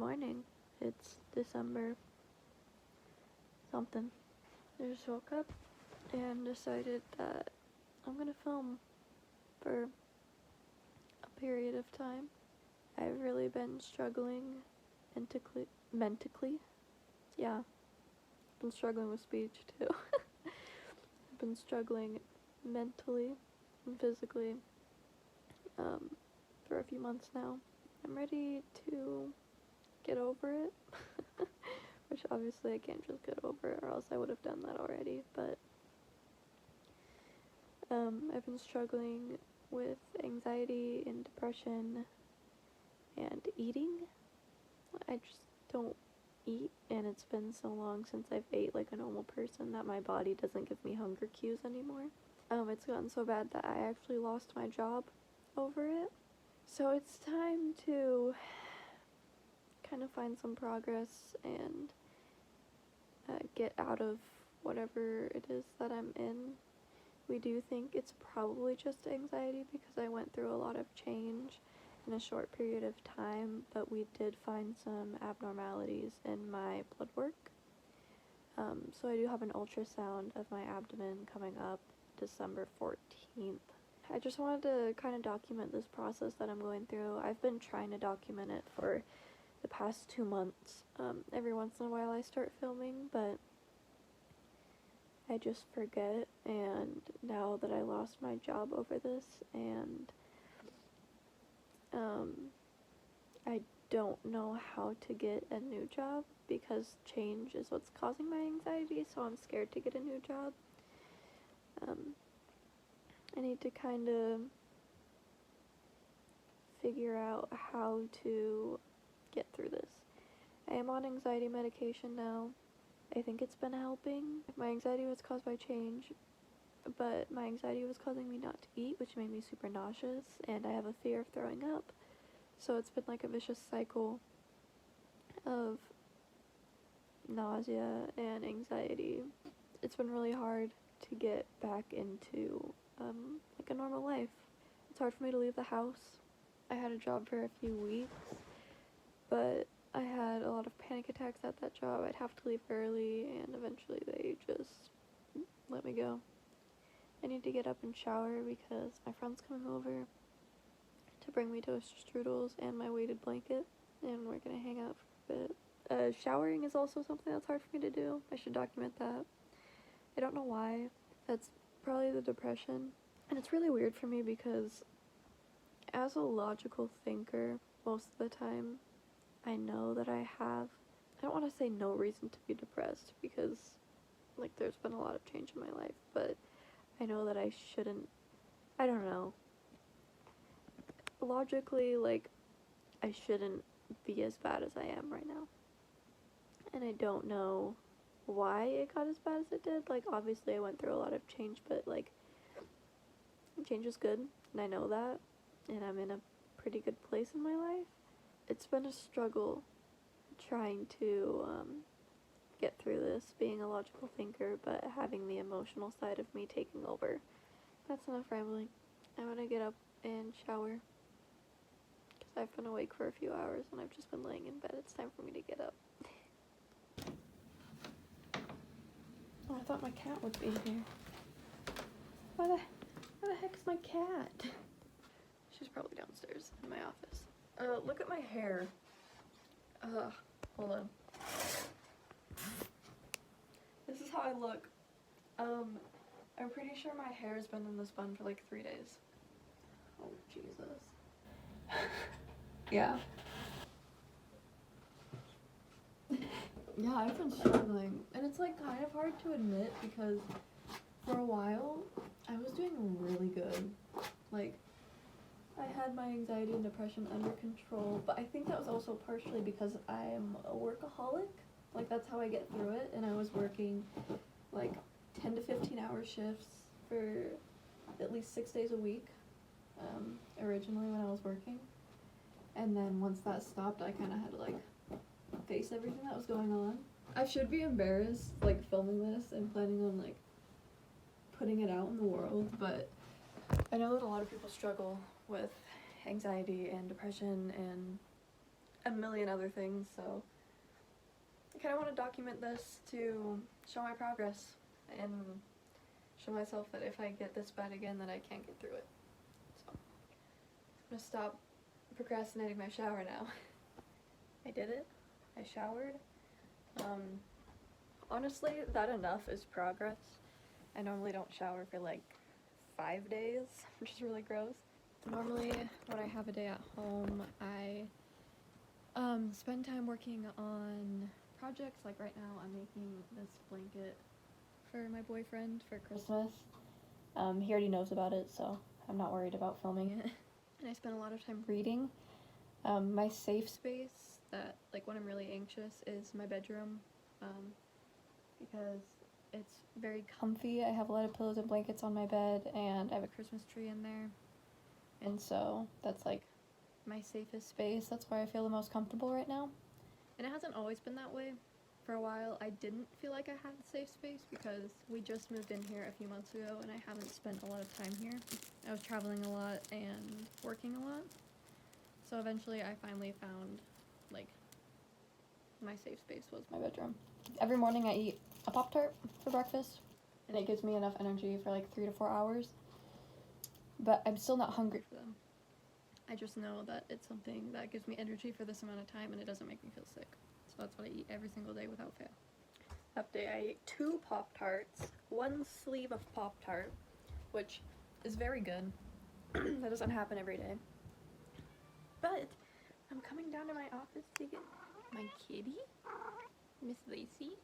morning. It's December something. I just woke up and decided that I'm gonna film for a period of time. I've really been struggling mentally. Yeah, I've been struggling with speech too. I've been struggling mentally and physically for a few months now. I'm ready to get over it, which obviously I can't just get over it or else I would have done that already, but I've been struggling with anxiety and depression and eating. I just don't eat, and it's been so long since I've ate like a normal person that my body doesn't give me hunger cues anymore. It's gotten so bad that I actually lost my job over it. So it's time to kind of find some progress and get out of whatever it is that I'm in. We do think it's probably just anxiety because I went through a lot of change in a short period of time, but we did find some abnormalities in my blood work. So I do have an ultrasound of my abdomen coming up December 14th. I just wanted to kind of document this process that I'm going through. I've been trying to document it for the past 2 months. Every once in a while I start filming, but I just forget, and now that I lost my job over this, and I don't know how to get a new job because change is what's causing my anxiety, so I'm scared to get a new job. I need to kind of figure out how to get through this. I am on anxiety medication now. I think it's been helping. My anxiety was caused by change, but my anxiety was causing me not to eat, which made me super nauseous, and I have a fear of throwing up. So it's been like a vicious cycle of nausea and anxiety. It's been really hard to get back into like a normal life. It's hard for me to leave the house. I had a job for a few weeks, but I had a lot of panic attacks at that job. I'd have to leave early, and eventually they just let me go. I need to get up and shower because my friend's coming over to bring me toaster strudels and my weighted blanket, and we're gonna hang out for a bit. Showering is also something that's hard for me to do. I should document that. I don't know why. That's probably the depression. And it's really weird for me because as a logical thinker, most of the time, I know that I don't want to say no reason to be depressed because, like, there's been a lot of change in my life, but I know that I shouldn't, I don't know. Logically, like, I shouldn't be as bad as I am right now. And I don't know why it got as bad as it did. Like, obviously I went through a lot of change, but, like, change is good, and I know that, and I'm in a pretty good place in my life. It's been a struggle trying to get through this, being a logical thinker, but having the emotional side of me taking over. That's enough rambling. I'm gonna get up and shower because I've been awake for a few hours and I've just been laying in bed. It's time for me to get up. Oh, I thought my cat would be here. Where the heck is my cat? She's probably downstairs in my office. Look at my hair. Hold on. This is how I look. I'm pretty sure my hair has been in this bun for like 3 days. Oh, Jesus. Yeah. Yeah, I've been struggling. And it's like kind of hard to admit because for a while, I was doing really good. Like, I had my anxiety and depression under control, but I think that was also partially because I'm a workaholic. Like, that's how I get through it, and I was working like 10 to 15 hour shifts for at least 6 days a week, originally when I was working. And then once that stopped, I kind of had to like face everything that was going on. I should be embarrassed like filming this and planning on like putting it out in the world, but I know that a lot of people struggle with anxiety and depression, and a million other things, so I kind of want to document this to show my progress and show myself that if I get this bad again, that I can't get through it. So I'm gonna stop procrastinating my shower now. I did it. I showered. Honestly, that enough is progress. I normally don't shower for like 5 days, which is really gross. Normally, when I have a day at home, I spend time working on projects. Like right now, I'm making this blanket for my boyfriend for Christmas. He already knows about it, so I'm not worried about filming it. And I spend a lot of time reading. My safe space, that like when I'm really anxious, is my bedroom, because it's very comfy. I have a lot of pillows and blankets on my bed, and I have a Christmas tree in there, and so that's like my safest space. That's where I feel the most comfortable right now. And it hasn't always been that way. For a while, I didn't feel like I had a safe space because we just moved in here a few months ago and I haven't spent a lot of time here. I was traveling a lot and working a lot. So eventually I finally found, like, my safe space was my bedroom. Every morning I eat a Pop-Tart for breakfast, and it gives me enough energy for like 3 to 4 hours. But I'm still not hungry for them. I just know that it's something that gives me energy for this amount of time and it doesn't make me feel sick. So that's what I eat every single day without fail. Update, I ate 2 Pop-Tarts, 1 sleeve of Pop-Tart, which is very good. That doesn't happen every day. But I'm coming down to my office to get my kitty, Miss Lacey.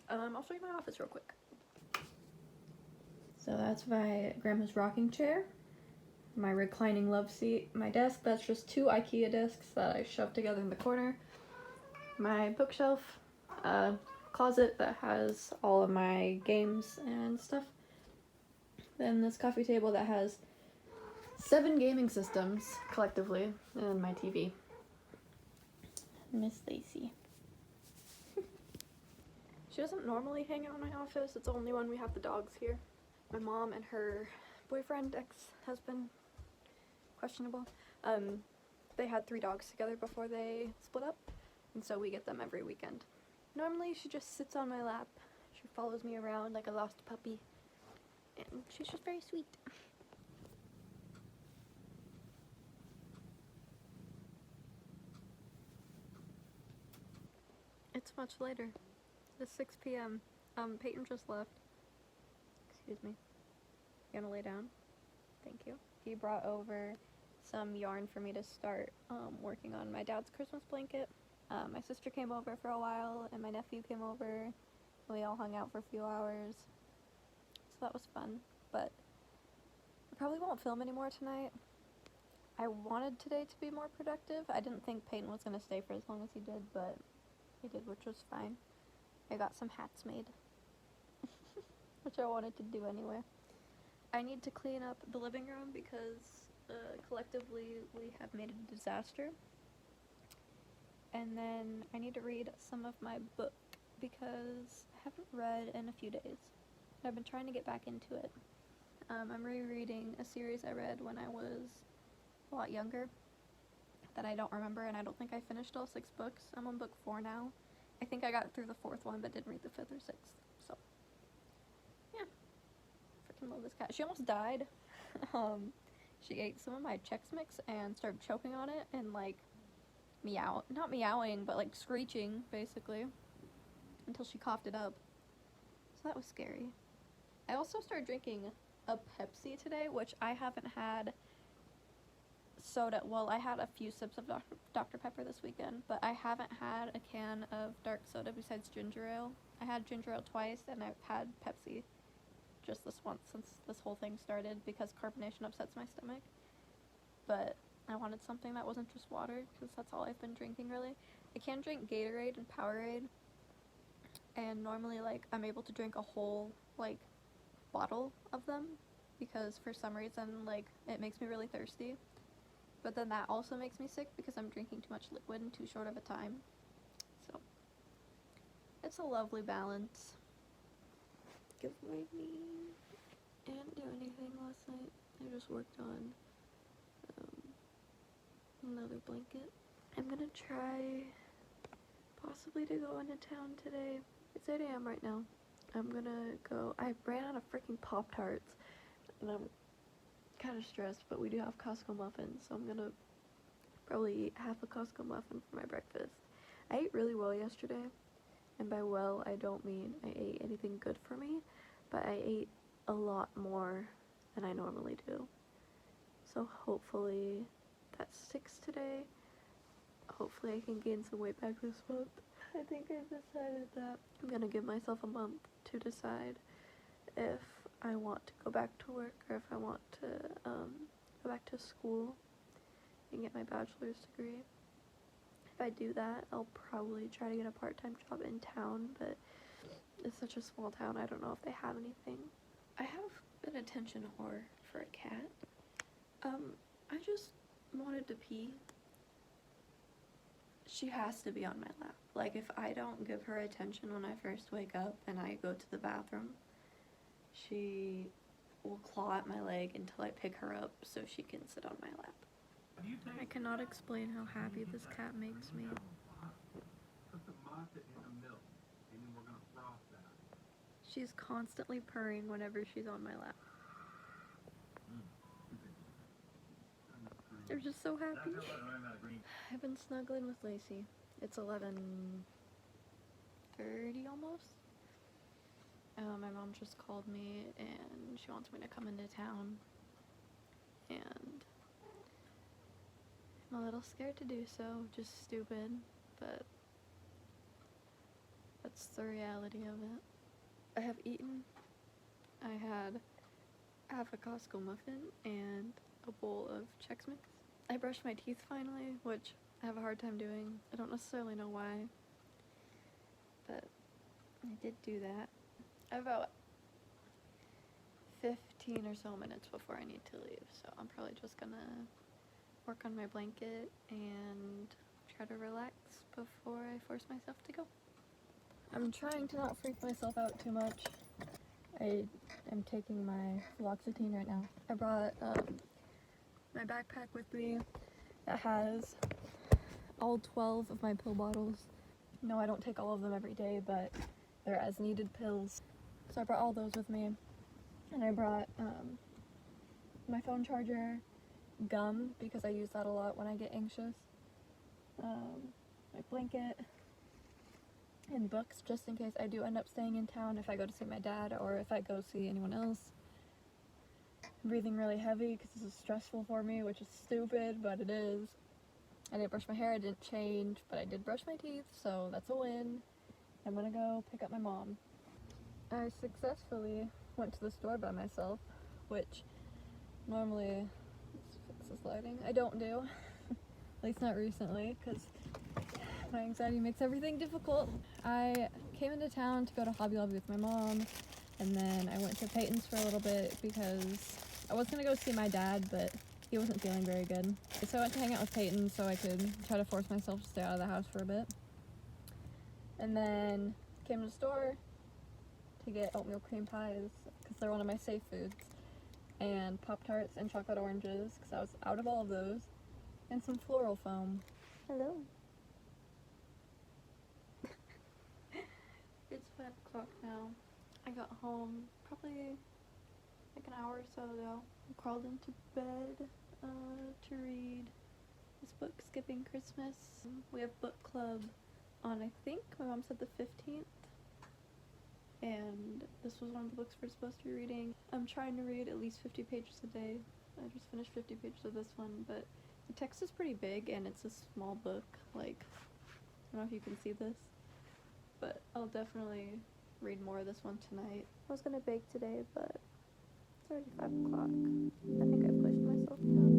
I'll show you my office real quick. So that's my grandma's rocking chair, my reclining love seat, my desk, that's just 2 IKEA desks that I shoved together in the corner, my bookshelf, closet that has all of my games and stuff, then this coffee table that has 7 gaming systems collectively, and my TV. Miss Lacey. She doesn't normally hang out in my office, it's only when we have the dogs here. My mom and her boyfriend, ex-husband, questionable, they had 3 dogs together before they split up, and so we get them every weekend. Normally she just sits on my lap, she follows me around like a lost puppy, and she's just very sweet. It's much later. It's 6 p.m. Peyton just left. Excuse me. You gonna lay down? Thank you. He brought over some yarn for me to start working on my dad's Christmas blanket. My sister came over for a while, and my nephew came over. We all hung out for a few hours. So that was fun, but I probably won't film anymore tonight. I wanted today to be more productive. I didn't think Peyton was gonna stay for as long as he did, but he did, which was fine. I got some hats made, which I wanted to do anyway. I need to clean up the living room because collectively we have made a disaster. And then I need to read some of my book because I haven't read in a few days. I've been trying to get back into it. I'm rereading a series I read when I was a lot younger that I don't remember, and I don't think I finished all 6 books. I'm on book 4 now. I think I got through the 4th one, but didn't read the 5th or 6th. So, yeah. Freaking love this cat. She almost died. She ate some of my Chex Mix and started choking on it and, like, not meowing, but, like, screeching, basically, until she coughed it up. So that was scary. I also started drinking a Pepsi today, which I haven't had soda. Well, I had a few sips of Dr. Pepper this weekend, but I haven't had a can of dark soda besides ginger ale. I had ginger ale twice, and I've had Pepsi just this once since this whole thing started because carbonation upsets my stomach. But I wanted something that wasn't just water because that's all I've been drinking, really. I can drink Gatorade and Powerade, and normally, like, I'm able to drink a whole, like, bottle of them because for some reason, like, it makes me really thirsty. But then that also makes me sick because I'm drinking too much liquid in too short of a time. So, it's a lovely balance. Give my knee. I didn't do anything last night. I just worked on another blanket. I'm gonna try possibly to go into town today. It's 8 a.m. right now. I'm gonna go. I ran out of freaking Pop-Tarts, and I'm kind of stressed, but we do have Costco muffins, so I'm gonna probably eat half a Costco muffin for my breakfast. I ate really well yesterday, and by well, I don't mean I ate anything good for me, but I ate a lot more than I normally do. So hopefully that sticks today. Hopefully I can gain some weight back this month. I think I've decided that I'm gonna give myself a month to decide if I want to go back to work or if I want to go back to school and get my bachelor's degree. If I do that, I'll probably try to get a part-time job in town, but it's such a small town, I don't know if they have anything. I have an attention whore for a cat. I just wanted to pee. She has to be on my lap. Like, if I don't give her attention when I first wake up and I go to the bathroom, she will claw at my leg until I pick her up so she can sit on my lap. I cannot explain how happy this cat makes me. She's constantly purring whenever she's on my lap. They're just so happy. I've been snuggling with Lacey. It's 11:30 almost. My mom just called me and she wants me to come into town. And I'm a little scared to do so, just stupid, but that's the reality of it. I have eaten. I had half a Costco muffin and a bowl of Chex Mix. I brushed my teeth finally, which I have a hard time doing. I don't necessarily know why, but I did do that. I have about 15 or so minutes before I need to leave, so I'm probably just gonna work on my blanket and try to relax before I force myself to go. I'm trying to not freak myself out too much. I am taking my fluoxetine right now. I brought my backpack with me that has all 12 of my pill bottles. No, I don't take all of them every day, but they're as needed pills. So I brought all those with me. And I brought my phone charger, gum, because I use that a lot when I get anxious, my blanket, and books, just in case I do end up staying in town if I go to see my dad or if I go see anyone else. I'm breathing really heavy because this is stressful for me, which is stupid, but it is. I didn't brush my hair, I didn't change, but I did brush my teeth, so that's a win. I'm gonna go pick up my mom. I successfully went to the store by myself, which normally, let's fix this lighting, I don't do. At least not recently, because my anxiety makes everything difficult. I came into town to go to Hobby Lobby with my mom, and then I went to Peyton's for a little bit because I was gonna go see my dad, but he wasn't feeling very good. So I went to hang out with Peyton so I could try to force myself to stay out of the house for a bit. And then came to the store to get oatmeal cream pies because they're one of my safe foods, and Pop-Tarts and chocolate oranges because I was out of all of those, and some floral foam. Hello. It's 5 o'clock now. I got home probably like an hour or so ago. I crawled into bed to read this book, Skipping Christmas. We have book club on, I think my mom said the 15th, and this was one of the books we're supposed to be reading. I'm trying to read at least 50 pages a day. I just finished 50 pages of this one, but the text is pretty big and it's a small book. Like, I don't know if you can see this, but I'll definitely read more of this one tonight. I was gonna bake today, but it's already 5 o'clock. I think I pushed myself down.